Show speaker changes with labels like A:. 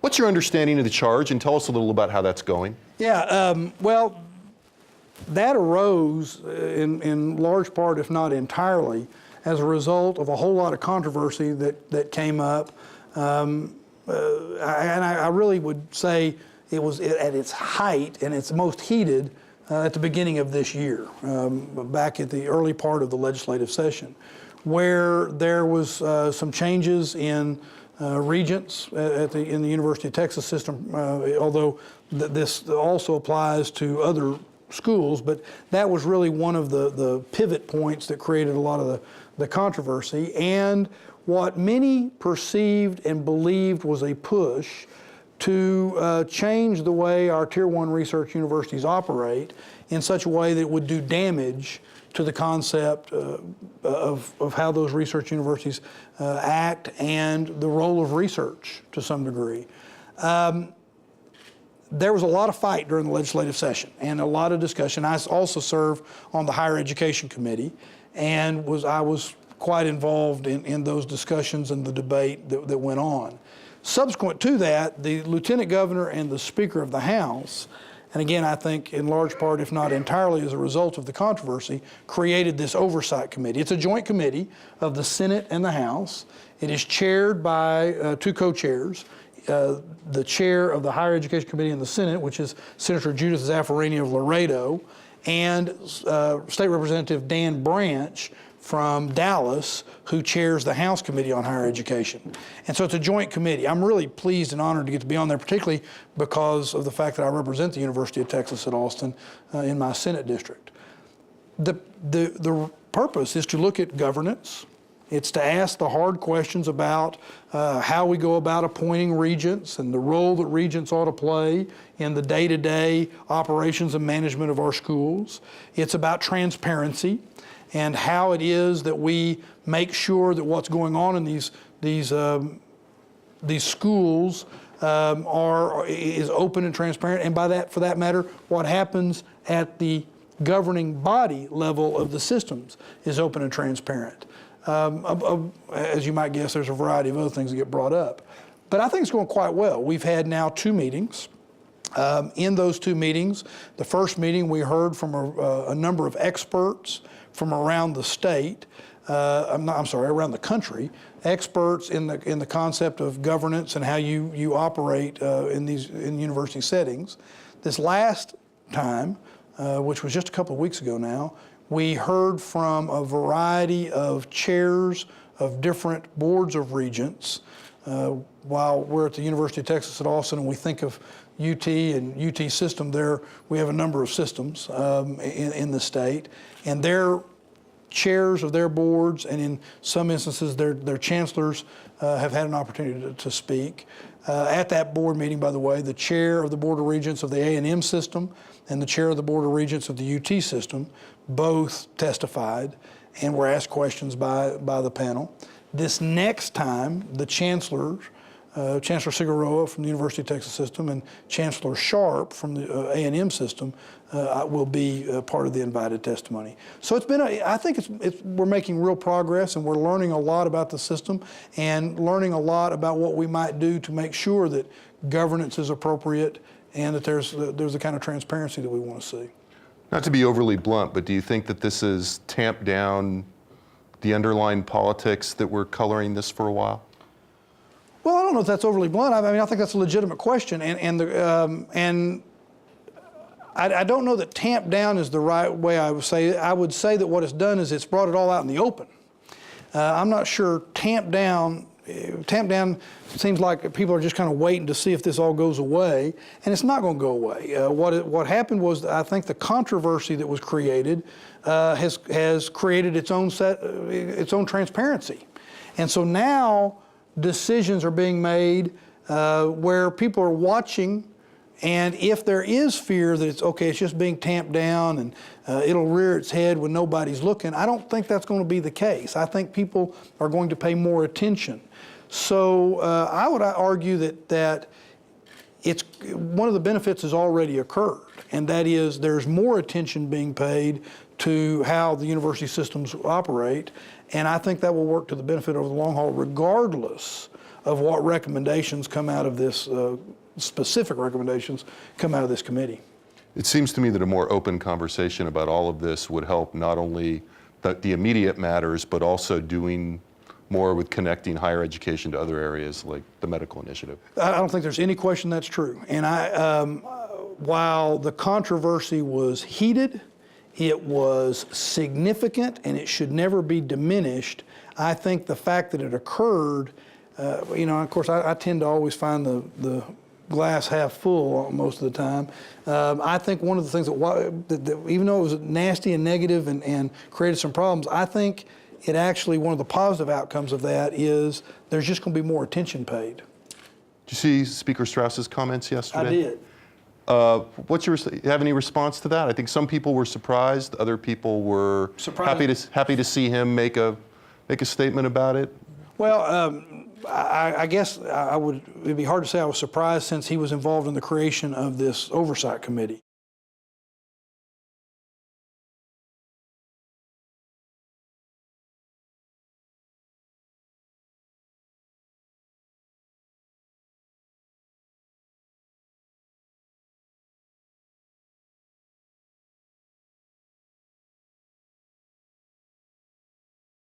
A: What's your understanding of the charge, and tell us a little about how that's going?
B: Yeah, well, that arose in large part, if not entirely, as a result of a whole lot of controversy that came up. And I really would say it was at its height and its most heated at the beginning of this year, back at the early part of the legislative session, where there was some changes in regents in the University of Texas system, although this also applies to other schools, but that was really one of the pivot points that created a lot of the controversy, and what many perceived and believed was a push to change the way our Tier 1 research universities operate in such a way that it would do damage to the concept of how those research universities act and the role of research to some degree. There was a lot of fight during the legislative session and a lot of discussion. I also serve on the Higher Education Committee, and I was quite involved in those discussions and the debate that went on. Subsequent to that, the Lieutenant Governor and the Speaker of the House, and again, I think in large part, if not entirely as a result of the controversy, created this oversight committee. It's a joint committee of the Senate and the House. It is chaired by two co-chairs, the chair of the Higher Education Committee in the Senate, which is Senator Judith Zaffarani of Laredo, and State Representative Dan Branch from Dallas, who chairs the House Committee on Higher Education. And so it's a joint committee. I'm really pleased and honored to get to be on there, particularly because of the fact that I represent the University of Texas at Austin in my Senate district. The purpose is to look at governance. It's to ask the hard questions about how we go about appointing regents and the role that regents ought to play in the day-to-day operations and management of our schools. It's about transparency and how it is that we make sure that what's going on in these schools is open and transparent, and by that, for that matter, what happens at the governing body level of the systems is open and transparent. As you might guess, there's a variety of other things that get brought up. But I think it's going quite well. We've had now 2 meetings. In those 2 meetings, the first meeting we heard from a number of experts from around the state, around the country, experts in the concept of governance and how you operate in university settings. This last time, which was just a couple of weeks ago now, we heard from a variety of chairs of different boards of regents. While we're at the University of Texas at Austin and we think of UT and UT system, there we have a number of systems in the state, and their chairs of their boards, and in some instances their chancellors have had an opportunity to speak. At that board meeting, by the way, the chair of the Board of Regents of the A&M system and the chair of the Board of Regents of the UT system both testified and were asked questions by the panel. This next time, the chancellors, Chancellor Figueroa from the University of Texas system and Chancellor Sharp from the A&M system will be part of the invited testimony. So it's been, I think we're making real progress, and we're learning a lot about the system and learning a lot about what we might do to make sure that governance is appropriate and that there's the kind of transparency that we want to see.
A: Not to be overly blunt, but do you think that this has tamped down the underlying politics that were coloring this for a while?
B: Well, I don't know if that's overly blunt. I mean, I think that's a legitimate question, and I don't know that tamp down is the right way I would say it. I would say that what it's done is it's brought it all out in the open. I'm not sure tamp down seems like people are just kind of waiting to see if this all goes away, and it's not going to go away. What happened was, I think the controversy that was created has created its own transparency, and so now decisions are being made where people are watching, and if there is fear that it's just being tamped down and it'll rear its head when nobody's looking, I don't think that's going to be the case. I think people are going to pay more attention. So I would argue that it's one of the benefits has already occurred, and that is there's more attention being paid to how the university systems operate, and I think that will work to the benefit over the long haul, regardless of what recommendations come out of this, specific recommendations come out of this committee.
A: It seems to me that a more open conversation about all of this would help not only the immediate matters, but also doing more with connecting higher education to other areas like the medical initiative.
B: I don't think there's any question that's true. And while the controversy was heated, it was significant, and it should never be diminished. I think the fact that it occurred, of course, I tend to always find the glass half full most of the time. I think one of the things that even though it was nasty and negative and created some problems, I think it actually, one of the positive outcomes of that is there's just going to be more attention paid.
A: Did you see Speaker Strauss's comments yesterday?
B: I did.
A: You have any response to that? I think some people were surprised. Other people were happy to see him make a statement about it.
B: Well, I guess it'd be hard to say I was surprised since he was involved in the creation of this oversight committee.